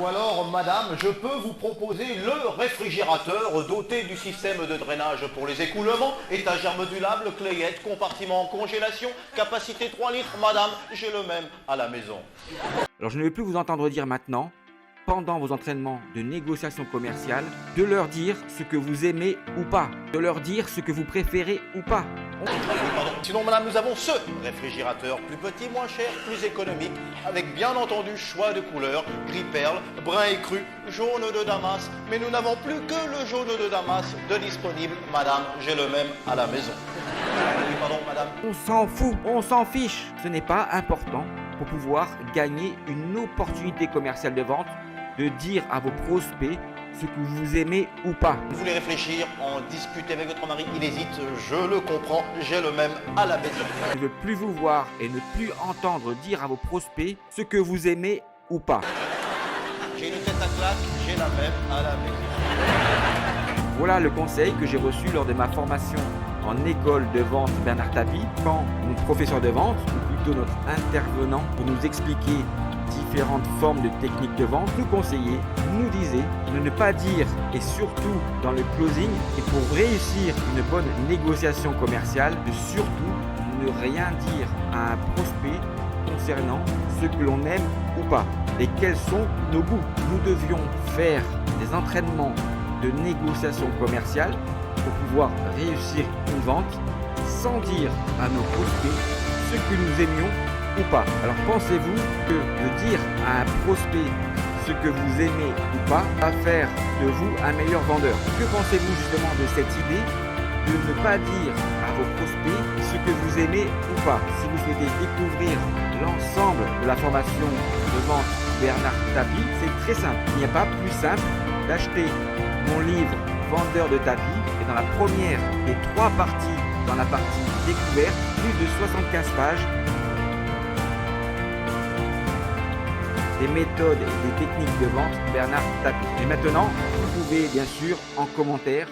Ou alors, madame, je peux vous proposer le réfrigérateur doté du système de drainage pour les écoulements, étagère modulable, clayette, compartiment en congélation, capacité 3 litres. Madame, j'ai le même à la maison. Alors je ne veux plus vous entendre dire maintenant, pendant vos entraînements de négociation commerciale, de leur dire ce que vous aimez ou pas, de leur dire ce que vous préférez ou pas. Pardon. Sinon, madame, nous avons ce réfrigérateur plus petit, moins cher, plus économique, avec bien entendu choix de couleurs, gris perle, brun écru, jaune de Damas. Mais nous n'avons plus que le jaune de Damas de disponible. Madame, j'ai le même à la maison. Oui, pardon, madame. On s'en fout, on s'en fiche. Ce n'est pas important pour pouvoir gagner une opportunité commerciale de vente, de dire à vos prospects ce que vous aimez ou pas. Vous voulez réfléchir, en discuter avec votre mari, il hésite, je le comprends, j'ai le même à la maison. Je ne veux plus vous voir et ne plus entendre dire à vos prospects ce que vous aimez ou pas. J'ai une tête à claque, j'ai la même à la maison. Voilà le conseil que j'ai reçu lors de ma formation en école de vente Bernard Tapie, quand mon professeur de vente, ou plutôt notre intervenant, pour nous expliquer différentes formes de techniques de vente, nous conseillait, nous disait de ne pas dire, et surtout dans le closing, et pour réussir une bonne négociation commerciale, de surtout ne rien dire à un prospect concernant ce que l'on aime ou pas, et quels sont nos goûts. Nous devions faire des entraînements de négociation commerciale pour pouvoir réussir une vente sans dire à nos prospects ce que nous aimions ou pas. Alors pensez-vous que de dire à un prospect ce que vous aimez ou pas va faire de vous un meilleur vendeur? Que pensez-vous justement de cette idée de ne pas dire à vos prospects ce que vous aimez ou pas? Si vous souhaitez découvrir l'ensemble de la formation de vente Bernard Tapie, c'est très simple. Il n'y a pas plus simple d'acheter mon livre Vendeur de tapis, et dans la première des 3 parties, dans la partie découverte, plus de 75 pages, des méthodes et des techniques de vente Bernard Tapie. Et maintenant, vous pouvez bien sûr en commentaire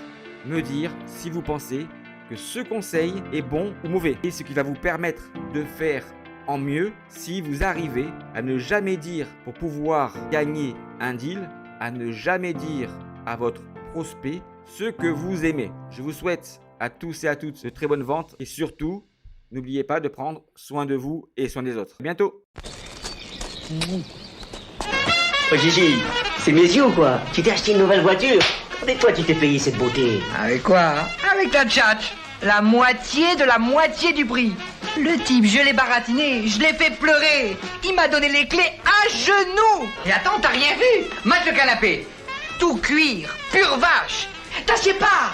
me dire si vous pensez que ce conseil est bon ou mauvais, et ce qui va vous permettre de faire en mieux si vous arrivez à ne jamais dire, pour pouvoir gagner un deal, à ne jamais dire à votre prospect ce que vous aimez. Je vous souhaite à tous et à toutes de très bonnes ventes, et surtout, n'oubliez pas de prendre soin de vous et soin des autres. À bientôt. Oh Gigi, c'est mes yeux ou quoi? Tu t'es acheté une nouvelle voiture? Avec quoi tu t'es payé cette beauté? Avec quoi hein? Avec ta tchatch. La moitié de la moitié du prix. Le type, je l'ai baratiné, je l'ai fait pleurer. Il m'a donné les clés à genoux. Et attends, t'as rien vu? Mate le canapé. Tout cuir, pure vache. T'assieds pas.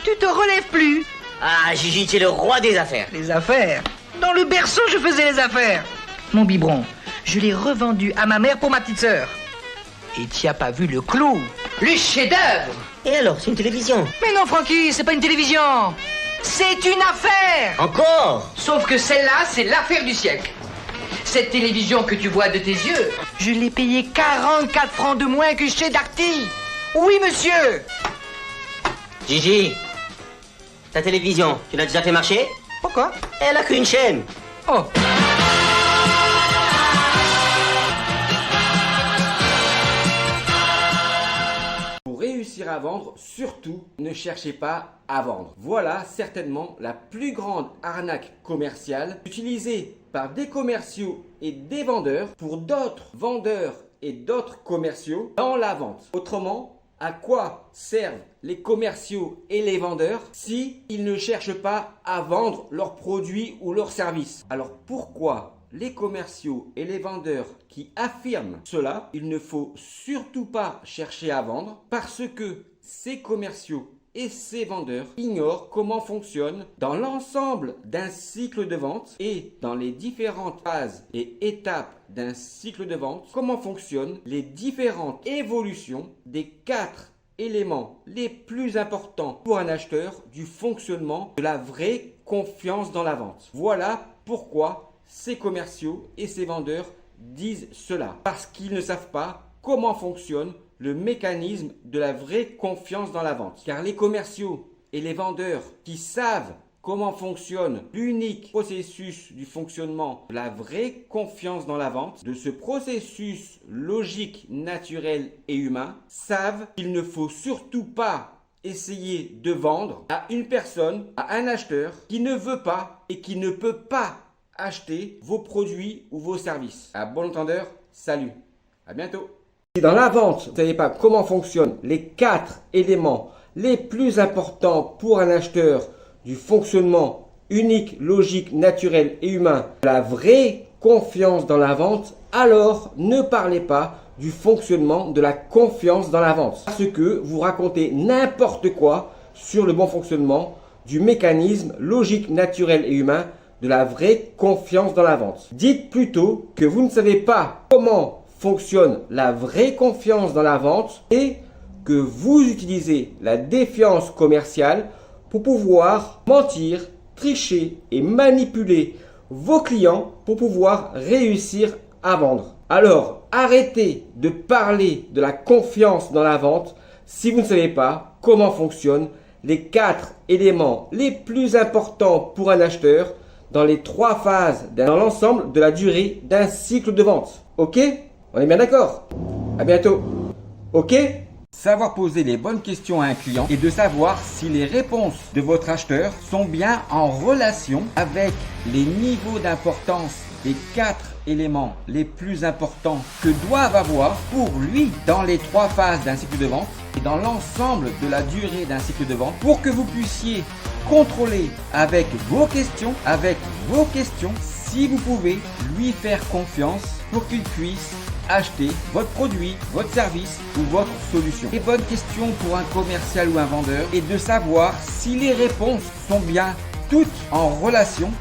Tu te relèves plus. Ah Gigi, tu es le roi des affaires. Les affaires? Dans le berceau, je faisais les affaires. Mon biberon, je l'ai revendu à ma mère pour ma petite sœur. Et t'y as pas vu le clou? Le chef-d'œuvre. Et alors, c'est une télévision? Mais non, Francky, c'est pas une télévision. C'est une affaire. Encore? Sauf que celle-là, c'est l'affaire du siècle. Cette télévision que tu vois de tes yeux, je l'ai payée 44 francs de moins que chez Darty. Oui, monsieur. Gigi, ta télévision, tu l'as déjà fait marcher? Pourquoi? Elle a qu'une chaîne. Oh. Pour réussir à vendre, surtout, ne cherchez pas à vendre. Voilà certainement la plus grande arnaque commerciale utilisée par des commerciaux et des vendeurs pour d'autres vendeurs et d'autres commerciaux dans la vente. Autrement, à quoi servent les commerciaux et les vendeurs si ils ne cherchent pas à vendre leurs produits ou leurs services? Alors pourquoi les commerciaux et les vendeurs qui affirment cela, il ne faut surtout pas chercher à vendre, parce que ces commerciaux et ces vendeurs ignorent comment fonctionne dans l'ensemble d'un cycle de vente et dans les différentes phases et étapes d'un cycle de vente, comment fonctionnent les différentes évolutions des 4 éléments les plus importants pour un acheteur du fonctionnement de la vraie confiance dans la vente. Voilà pourquoi ces commerciaux et ces vendeurs disent cela. Parce qu'ils ne savent pas comment fonctionne le mécanisme de la vraie confiance dans la vente. Car les commerciaux et les vendeurs qui savent comment fonctionne l'unique processus du fonctionnement de la vraie confiance dans la vente, de ce processus logique, naturel et humain, savent qu'il ne faut surtout pas essayer de vendre à une personne, à un acheteur qui ne veut pas et qui ne peut pas acheter vos produits ou vos services. À bon entendeur, salut, à bientôt. Si dans la vente, vous ne savez pas comment fonctionnent les 4 éléments les plus importants pour un acheteur du fonctionnement unique, logique, naturel et humain, la vraie confiance dans la vente, alors ne parlez pas du fonctionnement de la confiance dans la vente. Parce que vous racontez n'importe quoi sur le bon fonctionnement du mécanisme logique, naturel et humain de la vraie confiance dans la vente. Dites plutôt que vous ne savez pas comment fonctionne la vraie confiance dans la vente et que vous utilisez la défiance commerciale pour pouvoir mentir, tricher et manipuler vos clients pour pouvoir réussir à vendre. Alors, arrêtez de parler de la confiance dans la vente si vous ne savez pas comment fonctionnent les 4 éléments les plus importants pour un acheteur dans les 3 phases dans l'ensemble de la durée d'un cycle de vente. Ok? On est bien d'accord? À bientôt. Ok? Savoir poser les bonnes questions à un client et de savoir si les réponses de votre acheteur sont bien en relation avec les niveaux d'importance des 4 éléments les plus importants que doivent avoir pour lui dans les 3 phases d'un cycle de vente et dans l'ensemble de la durée d'un cycle de vente pour que vous puissiez contrôler avec vos questions si vous pouvez lui faire confiance pour qu'il puisse acheter votre produit, votre service ou votre solution. Les bonnes questions pour un commercial ou un vendeur est de savoir si les réponses sont bien toutes en relation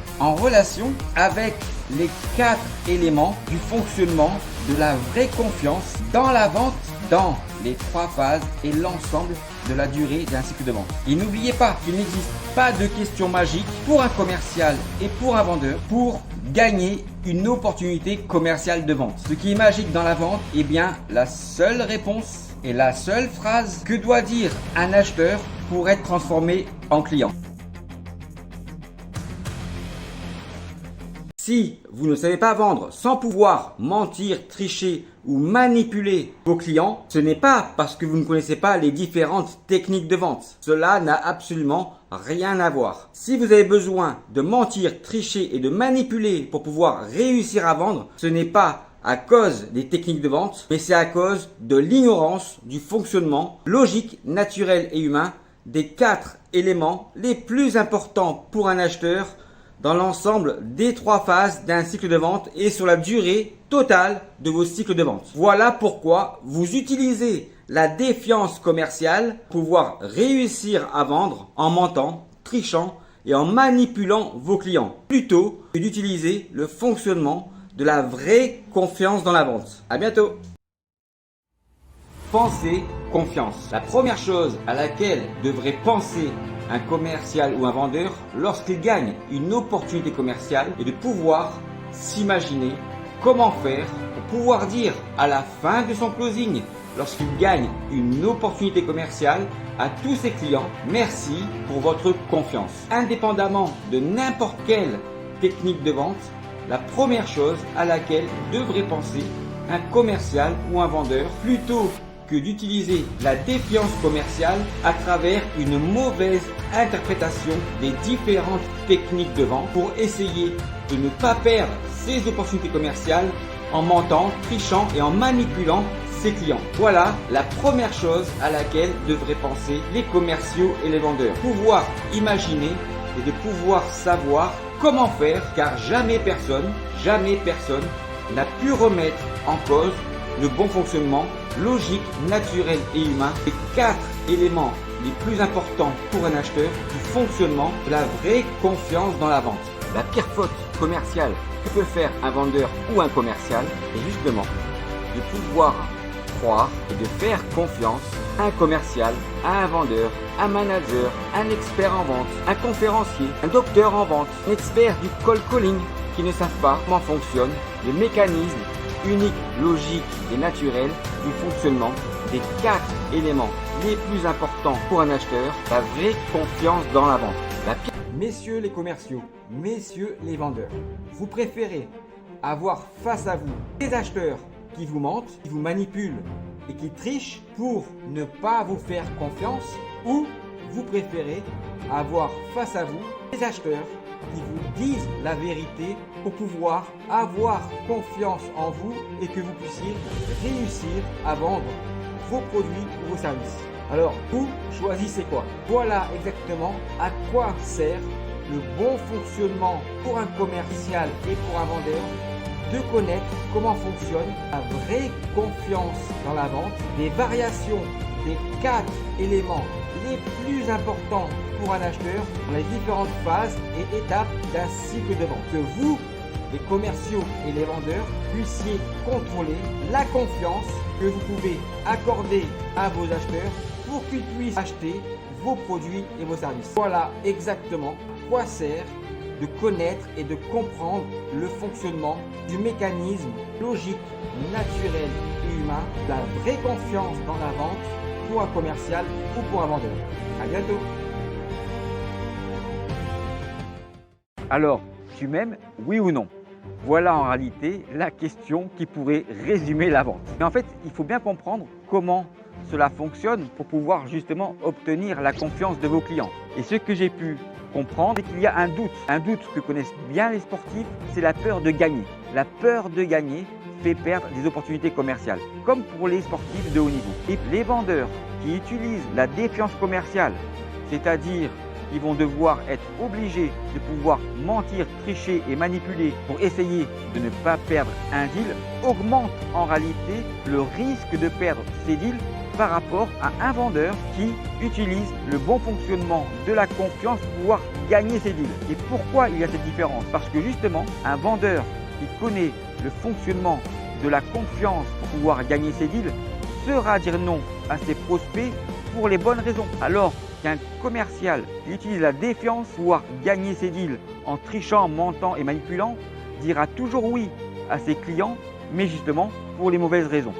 avec les 4 éléments du fonctionnement de la vraie confiance dans la vente, dans les 3 phases et l'ensemble de la durée d'un cycle de vente. Et n'oubliez pas qu'il n'existe pas de questions magiques pour un commercial et pour un vendeur pour gagner une opportunité commerciale de vente. Ce qui est magique dans la vente, eh bien, la seule réponse et la seule phrase que doit dire un acheteur pour être transformé en client. Si vous ne savez pas vendre sans pouvoir mentir, tricher ou manipuler vos clients, ce n'est pas parce que vous ne connaissez pas les différentes techniques de vente. Cela n'a absolument rien à voir. Si vous avez besoin de mentir, tricher et de manipuler pour pouvoir réussir à vendre, ce n'est pas à cause des techniques de vente, mais c'est à cause de l'ignorance du fonctionnement logique, naturel et humain des 4 éléments les plus importants pour un acheteur dans l'ensemble des 3 phases d'un cycle de vente et sur la durée totale de vos cycles de vente. Voilà pourquoi vous utilisez la défiance commerciale pour pouvoir réussir à vendre en mentant, trichant et en manipulant vos clients, plutôt que d'utiliser le fonctionnement de la vraie confiance dans la vente. À bientôt. Pensez confiance. La première chose à laquelle devrait penser un commercial ou un vendeur lorsqu'il gagne une opportunité commerciale est de pouvoir s'imaginer comment faire pour pouvoir dire à la fin de son closing, lorsqu'il gagne une opportunité commerciale, à tous ses clients, merci pour votre confiance. Indépendamment de n'importe quelle technique de vente, la première chose à laquelle devrait penser un commercial ou un vendeur plutôt que d'utiliser la défiance commerciale à travers une mauvaise interprétation des différentes techniques de vente pour essayer de ne pas perdre ses opportunités commerciales en mentant, trichant et en manipulant ses clients. Voilà la première chose à laquelle devraient penser les commerciaux et les vendeurs. Pouvoir imaginer et de pouvoir savoir comment faire, car jamais personne n'a pu remettre en cause le bon fonctionnement logique, naturel et humain, les 4 éléments les plus importants pour un acheteur du fonctionnement de la vraie confiance dans la vente. La pire faute commerciale que peut faire un vendeur ou un commercial est justement de pouvoir croire et de faire confiance à un commercial, à un vendeur, un manager, un expert en vente, un conférencier, un docteur en vente, un expert du cold calling qui ne savent pas comment fonctionne le mécanisme unique, logique et naturel du fonctionnement des 4 éléments les plus importants pour un acheteur, la vraie confiance dans la vente. Messieurs les commerciaux, messieurs les vendeurs, vous préférez avoir face à vous des acheteurs qui vous mentent, qui vous manipulent et qui trichent pour ne pas vous faire confiance, ou vous préférez avoir face à vous des acheteurs qui vous disent la vérité pour pouvoir avoir confiance en vous et que vous puissiez réussir à vendre vos produits ou vos services. Alors, vous choisissez quoi? Voilà exactement à quoi sert le bon fonctionnement pour un commercial et pour un vendeur de connaître comment fonctionne la vraie confiance dans la vente, des variations des 4 éléments les plus importants pour un acheteur dans les différentes phases et étapes d'un cycle de vente. Que vous, les commerciaux et les vendeurs, puissiez contrôler la confiance que vous pouvez accorder à vos acheteurs pour qu'ils puissent acheter vos produits et vos services. Voilà exactement à quoi sert de connaître et de comprendre le fonctionnement du mécanisme logique, naturel et humain, de la vraie confiance dans la vente pour un commercial ou pour un vendeur. À bientôt. Alors, tu m'aimes, oui ou non? Voilà en réalité la question qui pourrait résumer la vente. Mais en fait, il faut bien comprendre comment cela fonctionne pour pouvoir justement obtenir la confiance de vos clients. Et ce que j'ai pu comprendre, c'est qu'il y a un doute que connaissent bien les sportifs, c'est la peur de gagner. La peur de gagner fait perdre des opportunités commerciales, comme pour les sportifs de haut niveau. Et les vendeurs qui utilisent la défiance commerciale, c'est-à-dire qu'ils vont devoir être obligés de pouvoir mentir, tricher et manipuler pour essayer de ne pas perdre un deal, augmentent en réalité le risque de perdre ces deals par rapport à un vendeur qui utilise le bon fonctionnement de la confiance pour pouvoir gagner ses deals. Et pourquoi il y a cette différence? Parce que justement, un vendeur qui connaît le fonctionnement de la confiance pour pouvoir gagner ses deals saura dire non à ses prospects pour les bonnes raisons. Alors qu'un commercial qui utilise la défiance pour pouvoir gagner ses deals en trichant, mentant et manipulant dira toujours oui à ses clients, mais justement pour les mauvaises raisons.